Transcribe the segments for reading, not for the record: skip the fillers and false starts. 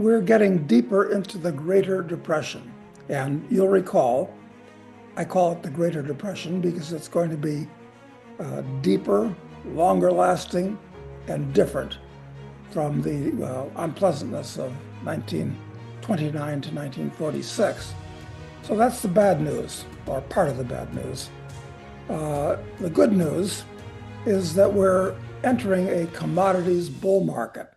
We're getting deeper into the Greater Depression. And you'll recall, I call it the Greater Depression because it's going to be deeper, longer lasting, and different from the unpleasantness of 1929 to 1946. So that's the bad news, or part of the bad news. The good news is that we're entering a commodities bull market.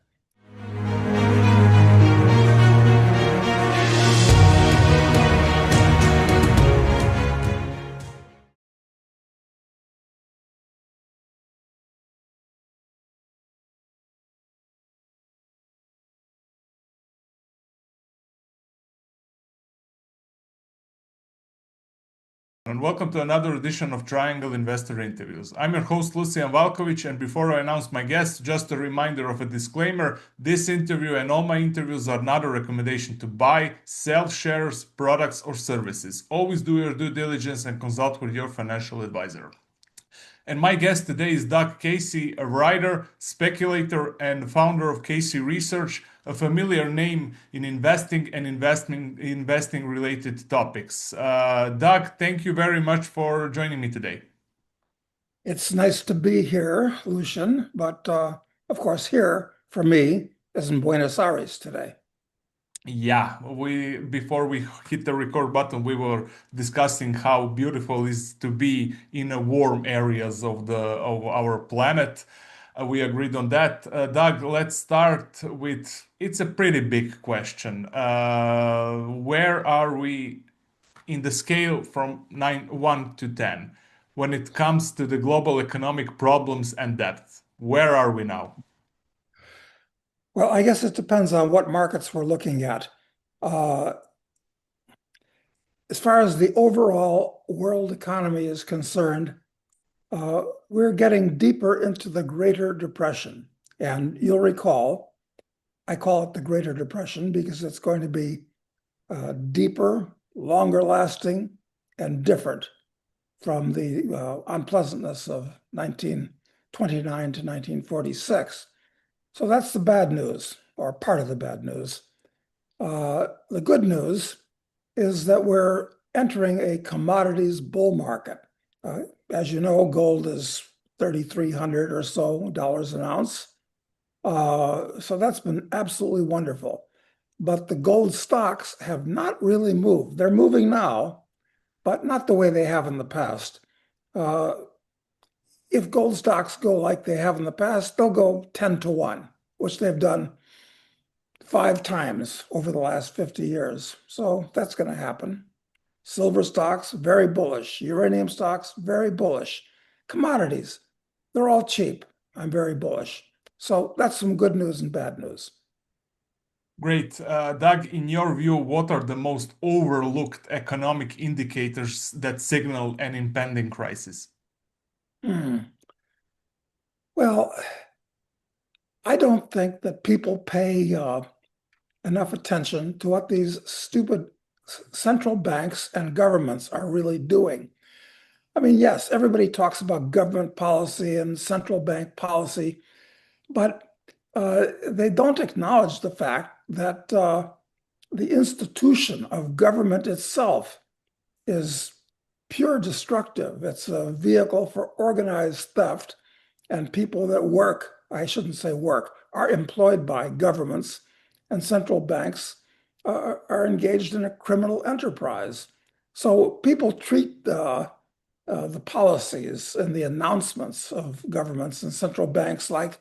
And welcome to another edition of Triangle Investor Interviews. I'm your host, Lucian Valkovic, and before I announce my guest, just a reminder of a disclaimer. This interview and all my interviews are not a recommendation to buy, sell shares, products, or services. Always do your due diligence and consult with your financial advisor. And my guest today is Doug Casey, a writer, speculator, and founder of Casey Research, a familiar name in investing and investing related topics. Doug, thank you very much for joining me today. It's nice to be here, Lucian, but of course, here for me is in Buenos Aires today. Yeah, we before we hit the record button, we were discussing how beautiful it is to be in the warm areas of our planet. We agreed on that. Doug, let's start with it's a pretty big question. Where are we in the scale from 1 to 10 when it comes to the global economic problems and depth? Where are we now? Well, I guess it depends on what markets we're looking at. Uh, as far as the overall world economy is concerned, we're getting deeper into the Greater Depression. And you'll recall, I call it the Greater Depression because it's going to be deeper, longer lasting, and different from the unpleasantness of 1929 to 1946. So that's the bad news, or part of the bad news. The good news is that we're entering a commodities bull market. As you know, gold is 3,300 or so dollars an ounce. So that's been absolutely wonderful. But the gold stocks have not really moved. They're moving now, but not the way they have in the past. Uh, if gold stocks go like they have in the past, they'll go 10 to 1, which they've done 5 times over the last 50 years. So that's going to happen. Silver stocks, very bullish. Uranium stocks, very bullish. Commodities, they're all cheap. I'm very bullish. So that's some good news and bad news. Great. Doug, in your view, what are the most overlooked economic indicators that signal an impending crisis? Hmm. Well, I don't think that people pay enough attention to what these stupid central banks and governments are really doing. I mean, yes, everybody talks about government policy and central bank policy, but they don't acknowledge the fact that the institution of government itself is pure destructive. It's a vehicle for organized theft, and people that work, I shouldn't say work, are employed by governments and central banks are engaged in a criminal enterprise. So people treat the policies and the announcements of governments and central banks like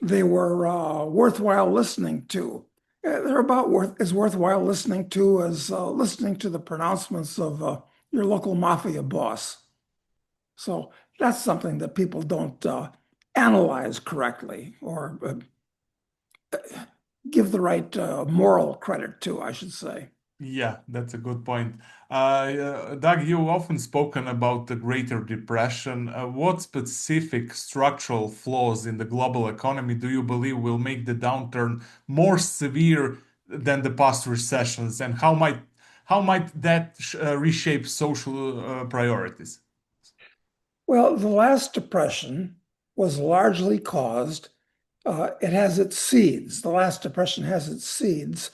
they were worthwhile listening to. They're about as worthwhile listening to as listening to the pronouncements of your local mafia boss. So that's something that people don't analyze correctly or give the right moral credit to, I should say. Yeah, that's a good point. Doug, you've often spoken about the Greater Depression. What specific structural flaws in the global economy do you believe will make the downturn more severe than the past recessions, and how might that reshape social priorities? Well, the last depression was largely caused It has its seeds. The last depression has its seeds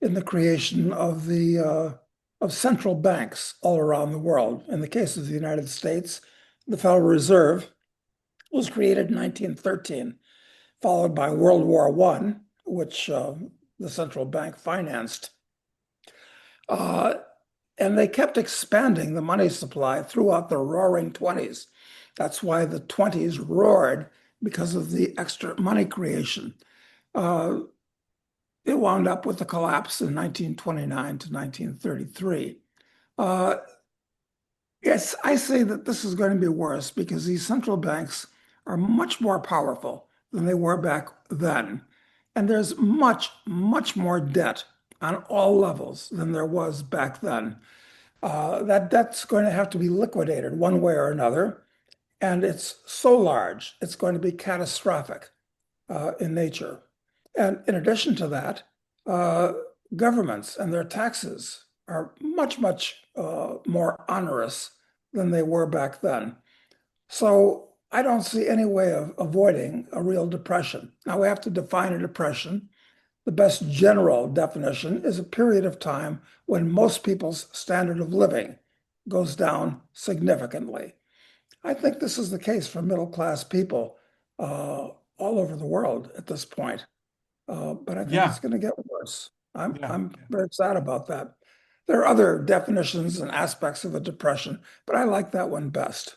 in the creation of central banks all around the world. In the case of the United States, the Federal Reserve was created in 1913, followed by World War I, which the central bank financed. Uh, and they kept expanding the money supply throughout the roaring 20s. That's why the 20s roared because of the extra money creation. Uh, it wound up with the collapse in 1929 to 1933. Uh, yes, I say that this is going to be worse because these central banks are much more powerful than they were back then. And there's much, much more debt on all levels than there was back then. That debt's going to have to be liquidated one way or another. And it's so large, it's going to be catastrophic in nature. And in addition to that, uh, governments and their taxes are much, much more onerous than they were back then. So I don't see any way of avoiding a real depression. Now we have to define a depression. The best general definition is a period of time when most people's standard of living goes down significantly. I think this is the case for middle class people all over the world at this point. But I think it's Yeah, going to get worse. yeah. I'm very sad about that. There are other definitions and aspects of a depression, but I like that one best.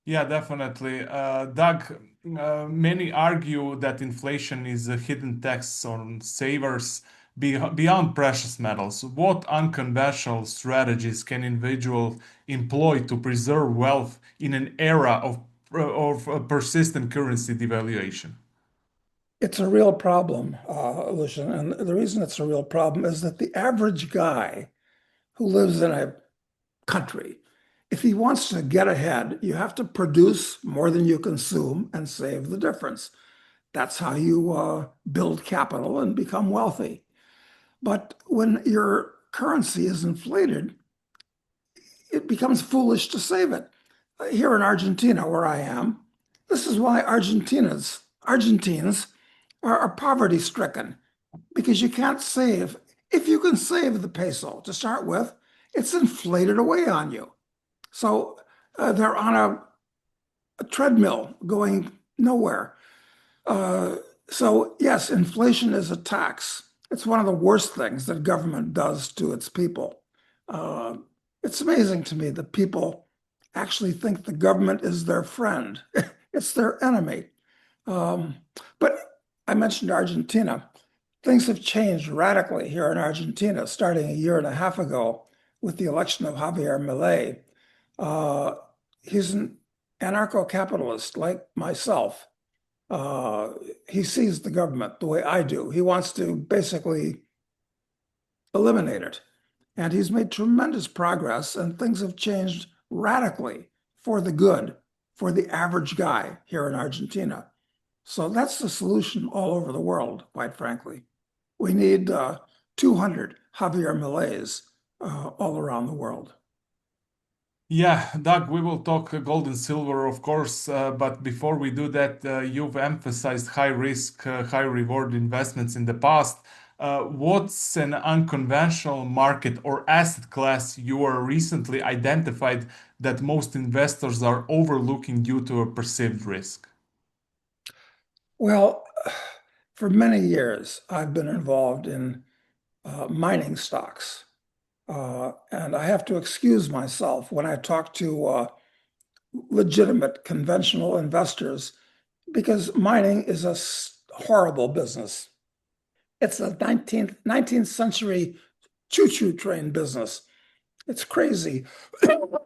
Yeah, definitely. Doug, many argue that inflation is a hidden tax on savers beyond precious metals. What unconventional strategies can individuals employ to preserve wealth in an era of persistent currency devaluation? It's a real problem, Lucian. And the reason it's a real problem is that the average guy who lives in a country, if he wants to get ahead, you have to produce more than you consume and save the difference. That's how you build capital and become wealthy. But when your currency is inflated, it becomes foolish to save it. Here in Argentina, where I am, this is why Argentines are poverty stricken because you can't save. If you can save the peso to start with, it's inflated away on you. So they're on a treadmill going nowhere. Uh, so, yes, inflation is a tax. It's one of the worst things that government does to its people. Uh, it's amazing to me that people actually think the government is their friend, it's their enemy. Um, but I mentioned Argentina. Things have changed radically here in Argentina starting a year and a half ago with the election of Javier Milei. Uh, he's an anarcho-capitalist like myself. Uh, he sees the government the way I do. He wants to basically eliminate it. And he's made tremendous progress, and things have changed radically for the good for the average guy here in Argentina. So that's the solution all over the world, quite frankly. We need 200 Javier Mileis all around the world. Yeah, Doug, we will talk gold and silver, of course, but before we do that, you've emphasized high risk, high reward investments in the past. What's an unconventional market or asset class you are recently identified that most investors are overlooking due to a perceived risk? Well, for many years, I've been involved in mining stocks. And I have to excuse myself when I talk to legitimate conventional investors because mining is a horrible business. It's a 19th century choo-choo train business. It's crazy.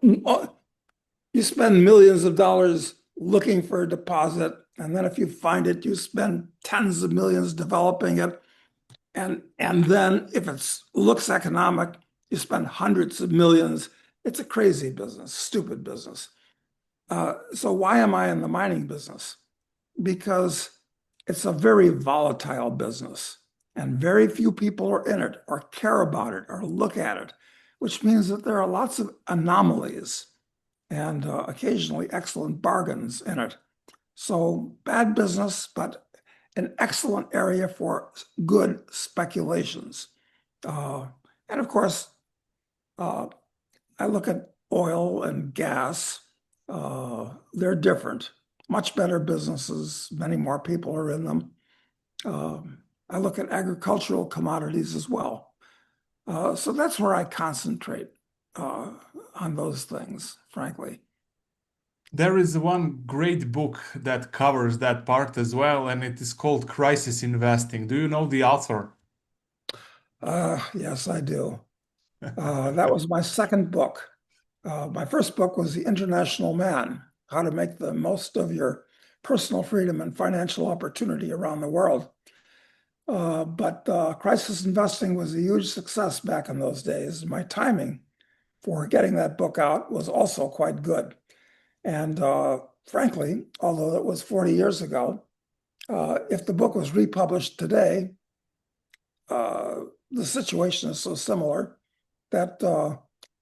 You spend millions of dollars looking for a deposit, and then if you find it, you spend tens of millions developing it. And then if it looks economic, you spend hundreds of millions. It's a crazy business, stupid business. So why am I in the mining business? Because it's a very volatile business, and very few people are in it or care about it or look at it, which means that there are lots of anomalies and occasionally excellent bargains in it. So bad business, but an excellent area for good speculations. Uh, and of course, uh, I look at oil and gas. They're different, much better businesses. Many more people are in them. I look at agricultural commodities as well. So that's where I concentrate uh, on those things, frankly. There is one great book that covers that part as well, and it is called Crisis Investing. Do you know the author? Yes, I do. That was my second book. My first book was The International Man, How to Make the Most of Your Personal Freedom and Financial Opportunity Around the World. But crisis investing was a huge success back in those days. My timing for getting that book out was also quite good. And frankly, although it was 40 years ago, if the book was republished today, uh, the situation is so similar that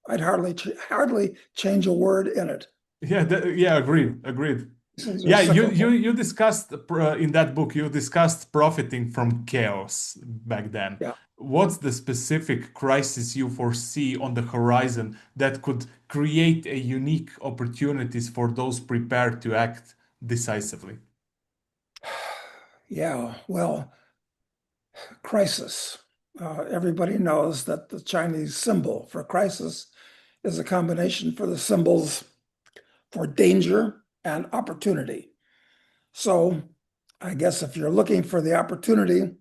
I'd hardly change a word in it. Yeah, yeah, agreed. Things are Yeah, cyclical. you discussed in that book, you discussed profiting from chaos back then. Yeah. What's the specific crisis you foresee on the horizon that could create a unique opportunities for those prepared to act decisively? Yeah. Well, crisis. Everybody knows that the Chinese symbol for crisis is a combination for the symbols for danger and opportunity. So I guess if you're looking for the opportunity,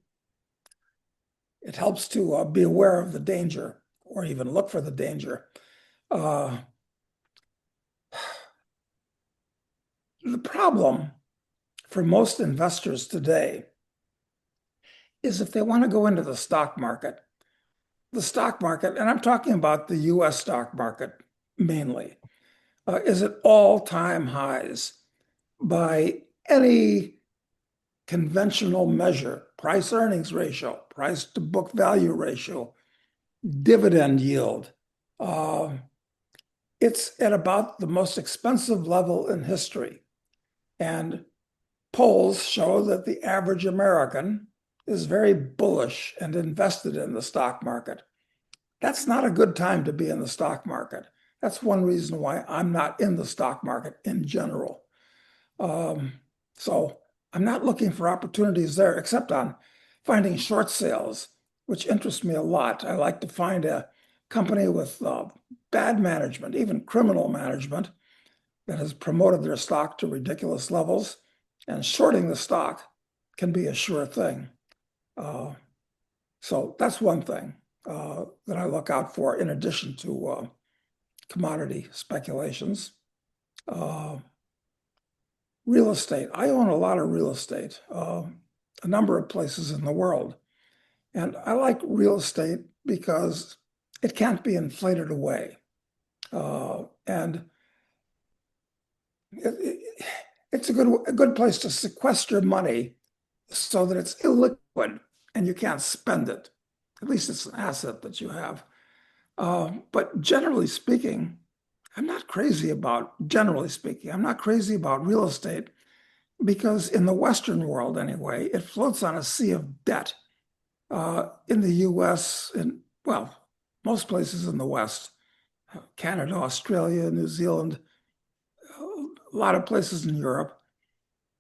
it helps to be aware of the danger or even look for the danger. Uh, the problem for most investors today is if they want to go into the stock market, and I'm talking about the US stock market mainly, is at all-time highs by any conventional measure, price earnings ratio, price to book value ratio, dividend yield. Uh, it's at about the most expensive level in history. And polls show that the average American is very bullish and invested in the stock market. That's not a good time to be in the stock market. That's one reason why I'm not in the stock market in general. Um, so I'm not looking for opportunities there, except on finding short sales, which interest me a lot. I like to find a company with bad management, even criminal management, that has promoted their stock to ridiculous levels, and shorting the stock can be a sure thing. Uh, so that's one thing that I look out for in addition to commodity speculations. Uh, Real estate. I own a lot of real estate, a number of places in the world. And I like real estate because it can't be inflated away. And it's a good place to sequester money so that it's illiquid and you can't spend it. At least it's an asset that you have. But generally speaking, I'm not crazy about real estate because in the Western world, anyway, it floats on a sea of debt. In the US, and well, most places in the West, Canada, Australia, New Zealand, a lot of places in Europe,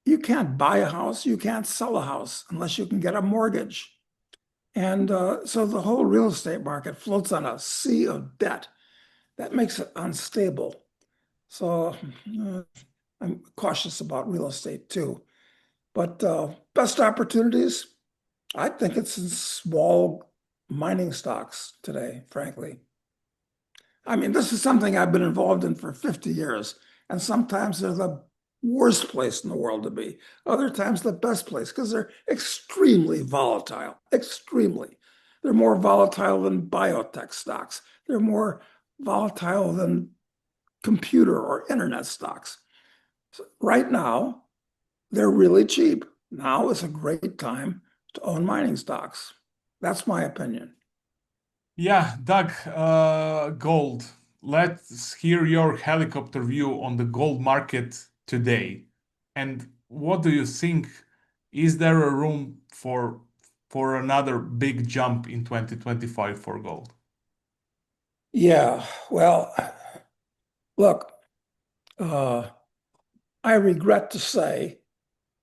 you can't buy a house, you can't sell a house unless you can get a mortgage. And so the whole real estate market floats on a sea of debt. That makes it unstable. So I'm cautious about real estate too. But best opportunities, I think it's in small mining stocks today, frankly. I mean, this is something I've been involved in for 50 years, and sometimes they're the worst place in the world to be. Other times, the best place because they're extremely volatile, extremely. They're more volatile than biotech stocks. They're more volatile than computer or internet stocks. So right now, they're really cheap. Now is a great time to own mining stocks. That's my opinion. Yeah, Doug, gold. Let's hear your helicopter view on the gold market today. And what do you think Is there a room for another big jump in 2025 for gold? Yeah, well, look, uh, I regret to say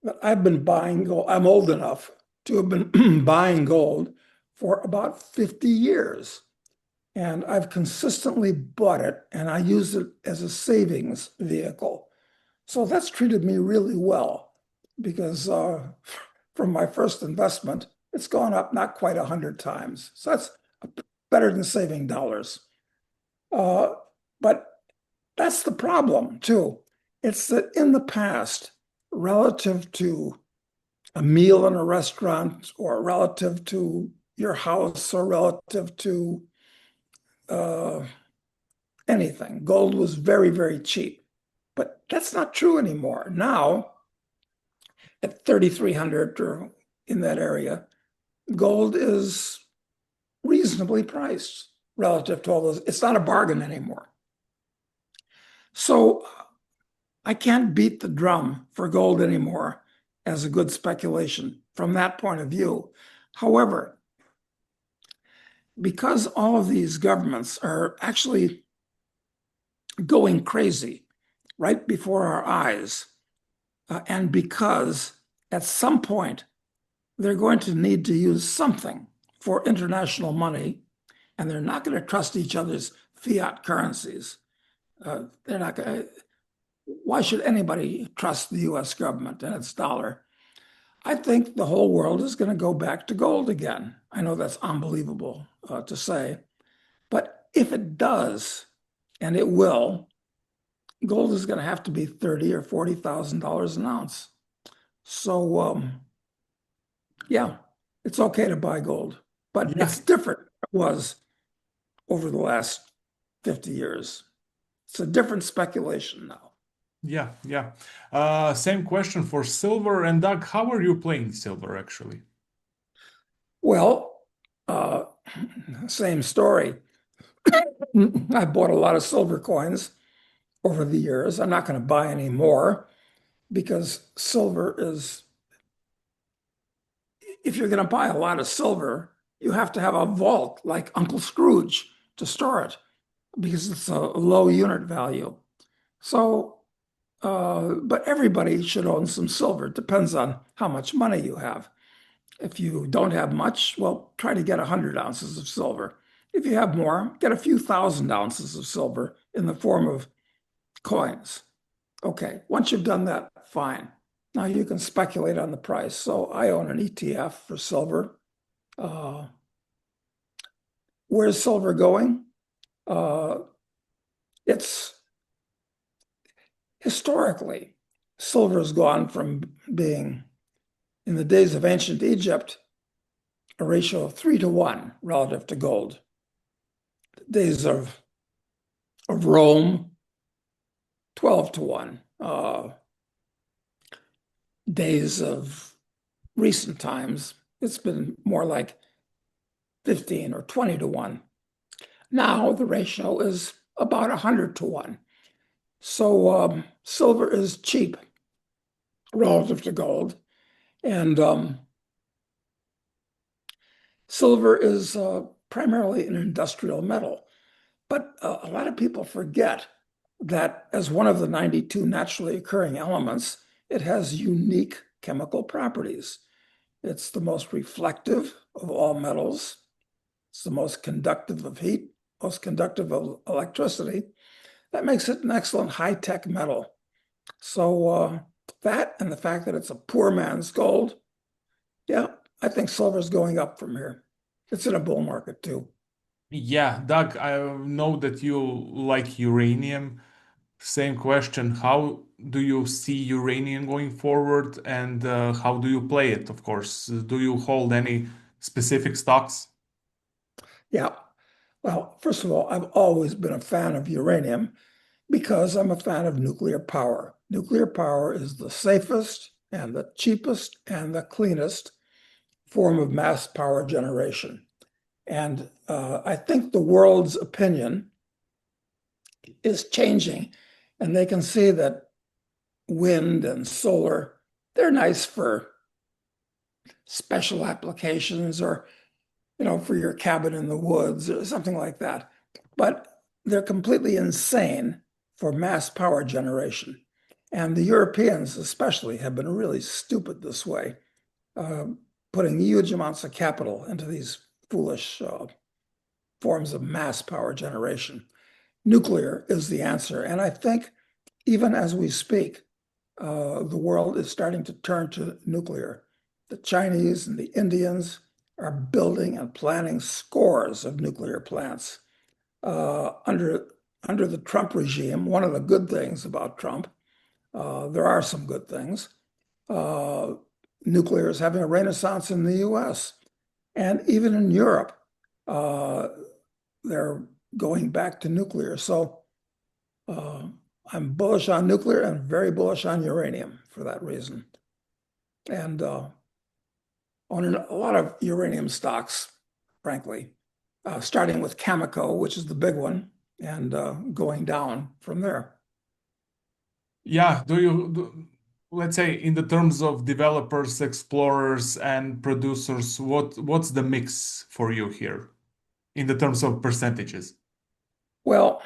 that I've been buying gold. I'm old enough to have been buying gold for about 50 years. And I've consistently bought it and I use it as a savings vehicle. So that's treated me really well because from my first investment, it's gone up not quite 100 times. So that's better than saving dollars. Uh, but that's the problem too. It's that in the past, relative to a meal in a restaurant or relative to your house or relative to uh, anything, gold was very, very cheap. But that's not true anymore. Now, at 3,300 or in that area, gold is reasonably priced relative to all those. It's not a bargain anymore. So I can't beat the drum for gold anymore as a good speculation from that point of view. However, because all of these governments are actually going crazy right before our eyes, and because at some point they're going to need to use something for international money, and they're not going to trust each other's fiat currencies. They're not going. Why should anybody trust the U.S. government and its dollar? I think the whole world is going to go back to gold again. I know that's unbelievable to say, but if it does, and it will, gold is going to have to be $30,000 or $40,000 an ounce. So yeah, it's okay to buy gold, but Yeah, it's different than it was over the last 50 years. It's a different speculation now. yeah. Same question for silver. And Doug, how are you playing silver actually? Well, uh, same story. I bought a lot of silver coins over the years. I'm not going to buy any more because silver is, if you're going to buy a lot of silver, you have to have a vault like Uncle Scrooge to store it because it's a low unit value. So, but everybody should own some silver. It depends on how much money you have. If you don't have much, well, try to get 100 ounces of silver. If you have more, get a few thousand ounces of silver in the form of coins. Okay, once you've done that, fine. Now you can speculate on the price. So I own an ETF for silver. Uh, where's silver going? Uh, it's historically, silver has gone from being, in the days of ancient Egypt, a ratio of 3 to 1 relative to gold. The days of Rome, 12 to 1. Days of recent times, it's been more like 15 or 20 to 1. Now the ratio is about 100 to 1. So silver is cheap relative to gold. And silver is primarily an industrial metal. But a lot of people forget that as one of the 92 naturally occurring elements, it has unique chemical properties. It's the most reflective of all metals. It's the most conductive of heat, most conductive of electricity. That makes it an excellent high-tech metal. So that and the fact that it's a poor man's gold, yeah, I think silver is going up from here. It's in a bull market too. Yeah, Doug, I know that you like uranium. Same question. How do you see uranium going forward and how do you play it, of course? Do you hold any specific stocks? Yeah. Well, first of all, I've always been a fan of uranium because I'm a fan of nuclear power. Nuclear power is the safest and the cheapest and the cleanest form of mass power generation. And I think the world's opinion is changing, and they can see that wind and solar, they're nice for special applications or, for your cabin in the woods or something like that. But they're completely insane for mass power generation. And the Europeans, especially, have been really stupid this way, uh, putting huge amounts of capital into these foolish forms of mass power generation. Nuclear is the answer. And I think even as we speak, the world is starting to turn to nuclear. The Chinese and the Indians are building and planning scores of nuclear plants. Under the Trump regime, one of the good things about Trump, there are some good things. Uh, Nuclear is having a renaissance in the US and even in Europe. Uh, they're going back to nuclear. So uh, I'm bullish on nuclear and very bullish on uranium for that reason. And own a lot of uranium stocks, frankly, starting with Cameco, which is the big one, and going down from there. Yeah, let's say in the terms of developers, explorers, and producers, what's the mix for you here in the terms of percentages? Well,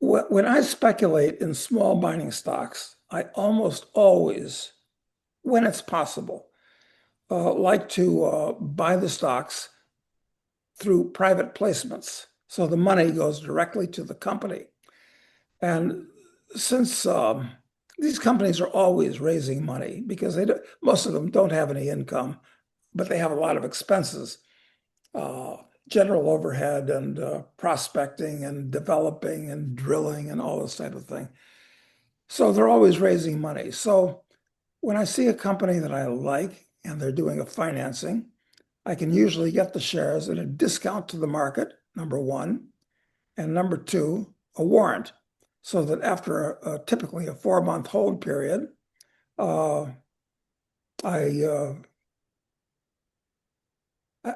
when I speculate in small mining stocks, I almost always, when it's possible, like to buy the stocks through private placements. So the money goes directly to the company. And since these companies are always raising money because most of them don't have any income, but they have a lot of expenses, uh, general overhead and prospecting and developing and drilling and all this type of thing. So they're always raising money. So when I see a company that I like and they're doing a financing, I can usually get the shares at a discount to the market, number one, and number two, a warrant, so that after typically a 4-month hold period, uh, I, uh,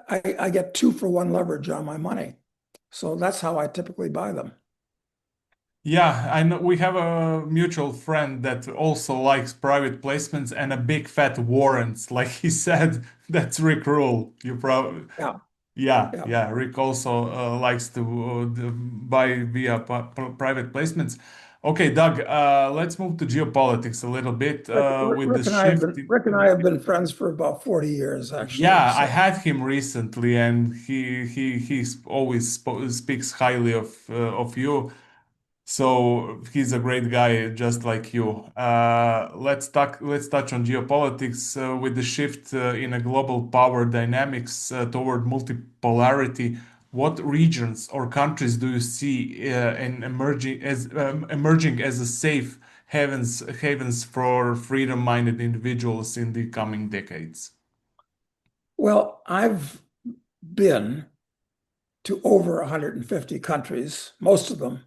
I get 2-for-1 leverage on my money. So that's how I typically buy them. Yeah, I know we have a mutual friend that also likes private placements and a big fat warrants. Like he said, that's Rick Rule. You probably, Yeah, yeah, yeah. yeah. Rick also likes to buy via private placements. Okay, Doug, let's move to geopolitics a little bit with the shift. Rick and I have been friends for about 40 years, actually. Yeah, I So had him recently, and he always speaks highly of you. So he's a great guy, just like you. Let's touch on geopolitics with the shift in a global power dynamics toward multipolarity. What regions or countries do you see in emerging as a safe havens for freedom-minded individuals in the coming decades? well, I've been to over 150 countries, most of them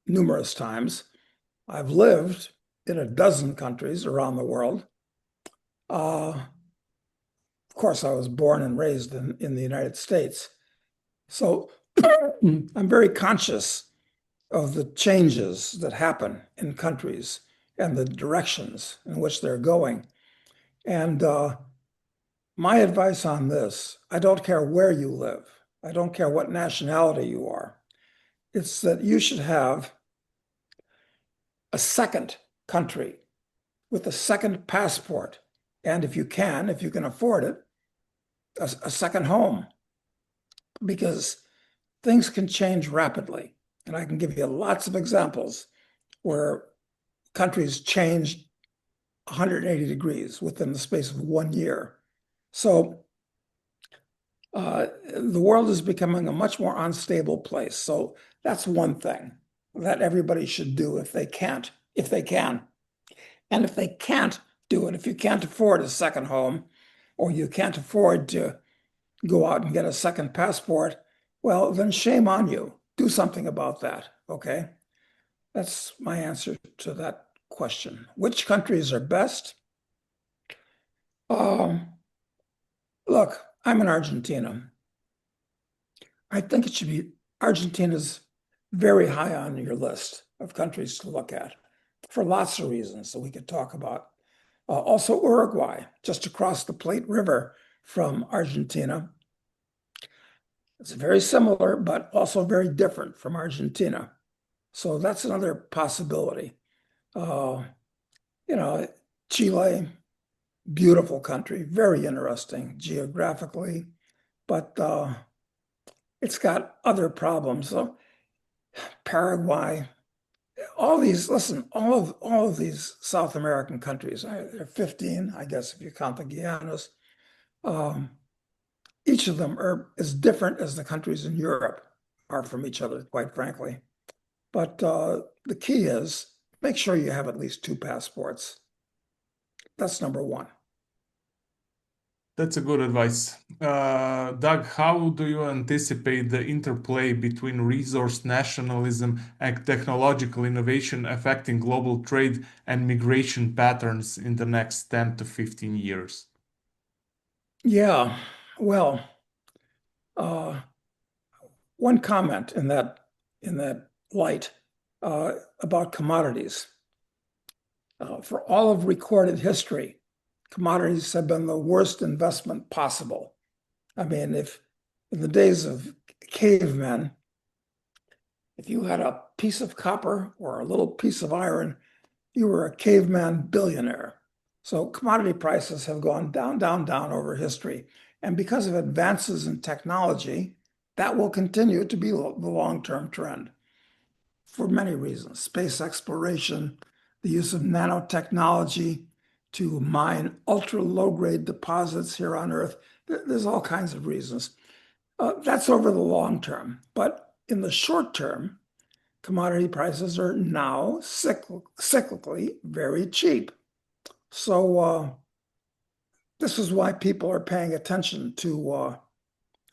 numerous times. I've lived in a dozen countries around the world. Of course, I was born and raised in the United States. So I'm very conscious of the changes that happen in countries and the directions in which they're going. And my advice on this, I don't care where you live, I don't care what nationality you are, it's that you should have a second country with a second passport. And if you can afford it, a second home, because things can change rapidly. And I can give you lots of examples where countries changed 180 degrees within the space of 1 year. So the world is becoming a much more unstable place. So that's one thing that everybody should do if they can't, if they can. And if they can't do it, if you can't afford a second home or you can't afford to go out and get a second passport, well, then shame on you. Do something about that. Okay. That's my answer to that question. Which countries are best? Um, Look, I'm in Argentina. I think it should be Argentina's very high on your list of countries to look at for lots of reasons that we could talk about. Also Uruguay, just across the Plate River from Argentina. It's very similar, but also very different from Argentina. So that's another possibility. Uh, you know, Chile, beautiful country, very interesting geographically, but it's got other problems. So Paraguay, listen, all of these South American countries, there are 15, I guess, if you count the Guianas. Um, each of them are as different as the countries in Europe are from each other, quite frankly. But the key is make sure you have at least two passports. That's number one. That's a good advice. Doug, how do you anticipate the interplay between resource nationalism and technological innovation affecting global trade and migration patterns in the next 10 to 15 years? Yeah, well, uh, one comment in that light about commodities. For all of recorded history, commodities have been the worst investment possible. I mean, if in the days of cavemen, if you had a piece of copper or a little piece of iron, you were a caveman billionaire. So commodity prices have gone down, down, down over history. And because of advances in technology, that will continue to be the long-term trend for many reasons. Space exploration, the use of nanotechnology to mine ultra low-grade deposits here on Earth. There's all kinds of reasons. That's over the long term. But in the short term, commodity prices are now cyclically very cheap. So this is why people are paying attention to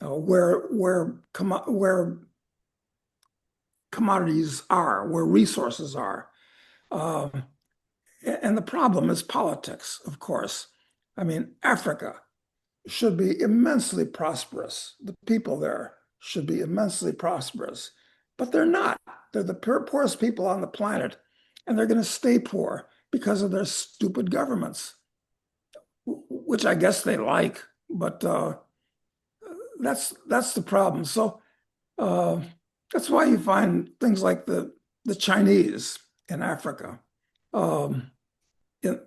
where commodities are, where resources are. Um, and the problem is politics, of course. I mean, Africa should be immensely prosperous. The people there should be immensely prosperous, but they're not. They're the poorest people on the planet, and they're going to stay poor because of their stupid governments, which I guess they like, but that's the problem. So uh, that's why you find things like the Chinese in Africa, um, in,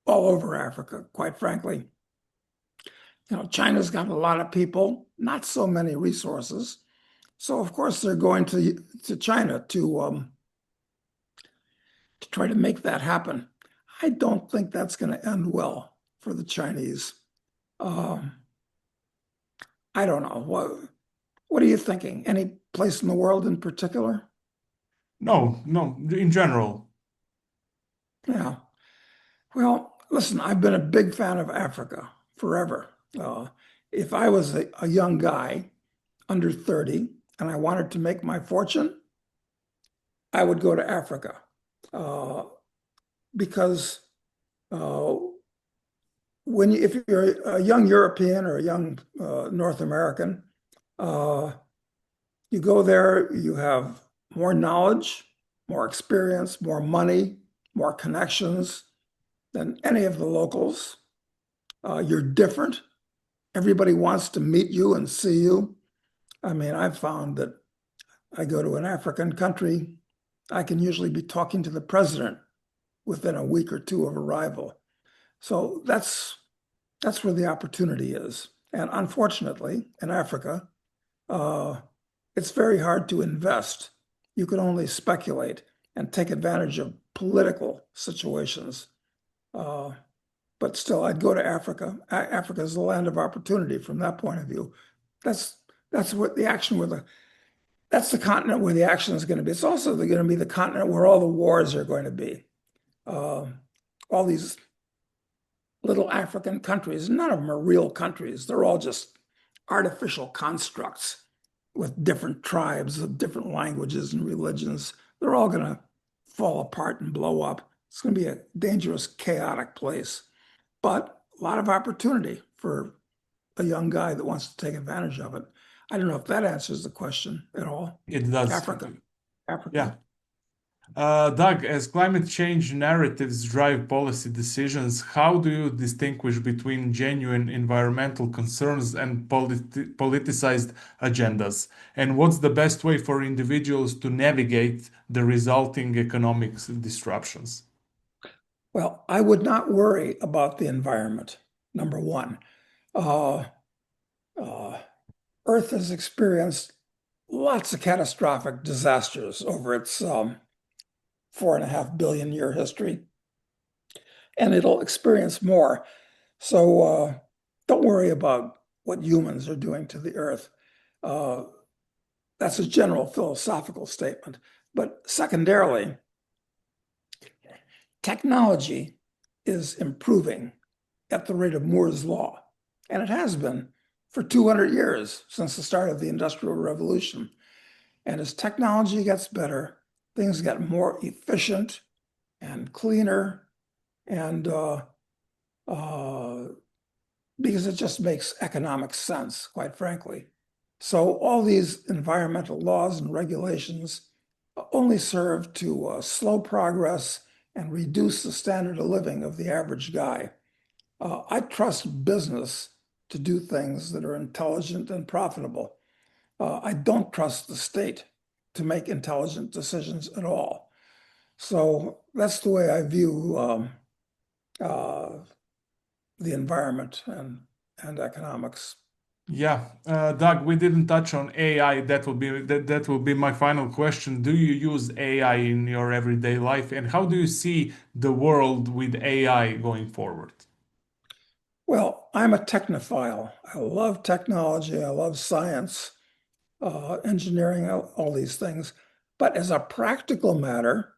all over Africa, quite frankly. China's got a lot of people, not so many resources. So of course they're going to China to try to make that happen. I don't think that's going to end well for the Chinese. Um, I don't know. What are you thinking? Any place in the world in particular? No, no, in general. Yeah. Well, listen, I've been a big fan of Africa forever. If I was a young guy under 30 and I wanted to make my fortune, I would go to Africa uh, because uh, if you're a young European or a young North American, uh, you go there, you have more knowledge, more experience, more money, more connections than any of the locals. You're different. Everybody wants to meet you and see you. I mean, I've found that I go to an African country, I can usually be talking to the president within a week or two of arrival. So that's where the opportunity is. And unfortunately, in Africa, uh, it's very hard to invest. You can only speculate and take advantage of political situations. Uh, but still, I'd go to Africa. Africa is the land of opportunity from that point of view. That's that's what the action where the that's the continent where the action is going to be. It's also going to be the continent where all the wars are going to be. Uh, all these little African countries, none of them are real countries. They're all just artificial constructs with different tribes of different languages and religions. They're all going to fall apart and blow up. It's going to be a dangerous, chaotic place, but a lot of opportunity for a young guy that wants to take advantage of it. I don't know if that answers the question at all. It does. Africa. Africa. Yeah. Doug, as climate change narratives drive policy decisions, how do you distinguish between genuine environmental concerns and politicized agendas? And what's the best way for individuals to navigate the resulting economic disruptions? Well, I would not worry about the environment, number one. Uh, uh, Earth has experienced lots of catastrophic disasters over its 4.5 billion year history, and it'll experience more. So don't worry about what humans are doing to the Earth. Uh, that's a general philosophical statement. But secondarily, technology is improving at the rate of Moore's law, and it has been for 200 years since the start of the Industrial Revolution. And as technology gets better, things get more efficient and cleaner, and because it just makes economic sense, quite frankly. So all these environmental laws and regulations only serve to slow progress and reduce the standard of living of the average guy. I trust business to do things that are intelligent and profitable. I don't trust the state to make intelligent decisions at all. So that's the way I view uh, the environment and economics. Yeah, Doug, we didn't touch on AI. That will be my final question. Do you use AI in your everyday life, and how do you see the world with AI going forward? Well, I'm a technophile. I love technology. I love science, engineering, all these things. But as a practical matter,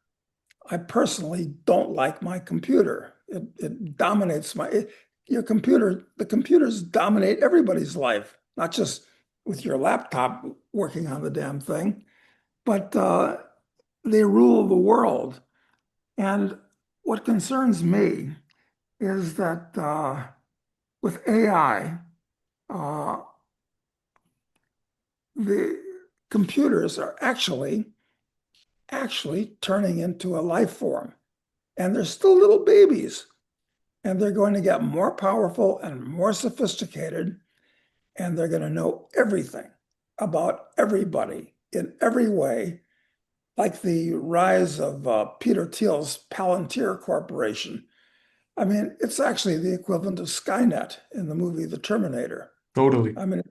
I personally don't like my computer. It dominates your computer. The computers dominate everybody's life, not just with your laptop working on the damn thing, but they rule the world. And what concerns me is that with AI, uh, the computers are actually turning into a life form, and they're still little babies, and they're going to get more powerful and more sophisticated, and they're going to know everything about everybody in every way, like the rise of Peter Thiel's Palantir Corporation. I mean, it's actually the equivalent of Skynet in the movie The Terminator. Totally. I mean,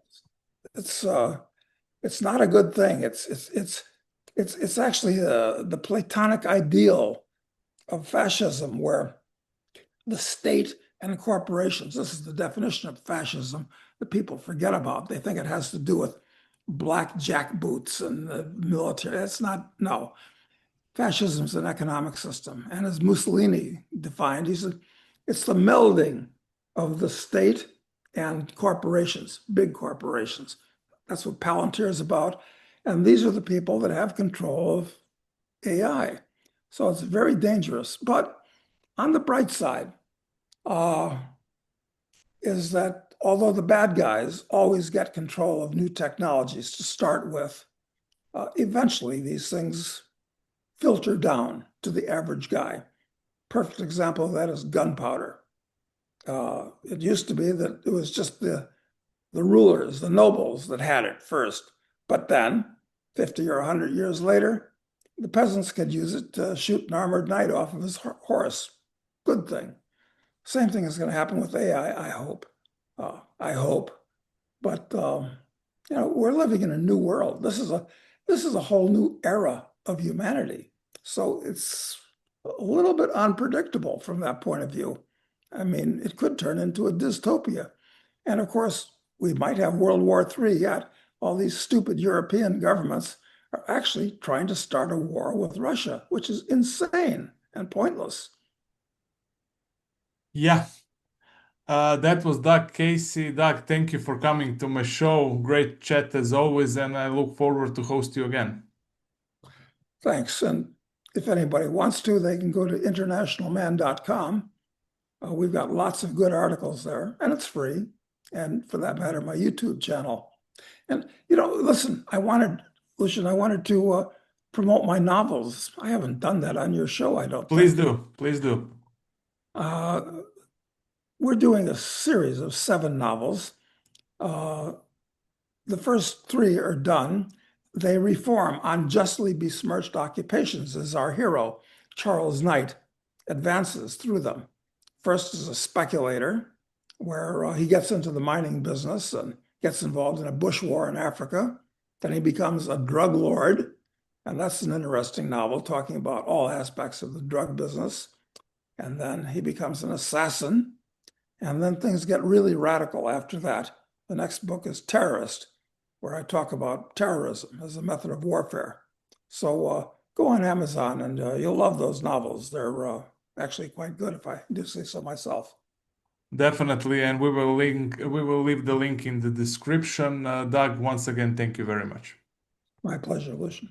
it's it's not a good thing. It's actually the Platonic ideal of fascism, where the state and corporations, this is the definition of fascism that people forget about. They think it has to do with black jackboots and the military. That's not, no. Fascism is an economic system. And as Mussolini defined, he said, it's the melding of the state and corporations, big corporations. That's what Palantir is about. And these are the people that have control of AI. So it's very dangerous. But on the bright side, uh, is that although the bad guys always get control of new technologies to start with, eventually these things filter down to the average guy. Perfect example of that is gunpowder. It used to be that it was just the rulers, the nobles that had it first. But then, 50 or 100 years later, the peasants could use it to shoot an armored knight off of his horse. Good thing. Same thing is going to happen with AI, I hope. I hope. But we're living in a new world. This is a whole new era of humanity. So it's a little bit unpredictable from that point of view. I mean, it could turn into a dystopia. And of course, we might have World War III yet. All these stupid European governments are actually trying to start a war with Russia, which is insane and pointless. Yeah, that was Doug Casey. Doug, thank you for coming to my show. Great chat as always, and I look forward to host you again. Thanks. And if anybody wants to, they can go to internationalman.com. We've got lots of good articles there, and it's free. And for that matter, my YouTube channel. And listen, Lucian, I wanted to promote my novels. I haven't done that on your show, I don't Please think. do. Please do. Uh, we're doing a series of 7 novels. Uh, the first 3 are done. They reform unjustly besmirched occupations as our hero, Charles Knight, advances through them. First as a speculator, where he gets into the mining business and gets involved in a bush war in Africa. Then he becomes a drug lord, and that's an interesting novel talking about all aspects of the drug business. And then he becomes an assassin, and then things get really radical after that. The next book is Terrorist, where I talk about terrorism as a method of warfare. So go on Amazon and you'll love those novels. They're actually quite good, if I do say so myself. Definitely, and we will leave the link in the description. Doug, once again, thank you very much. My pleasure, Lucian.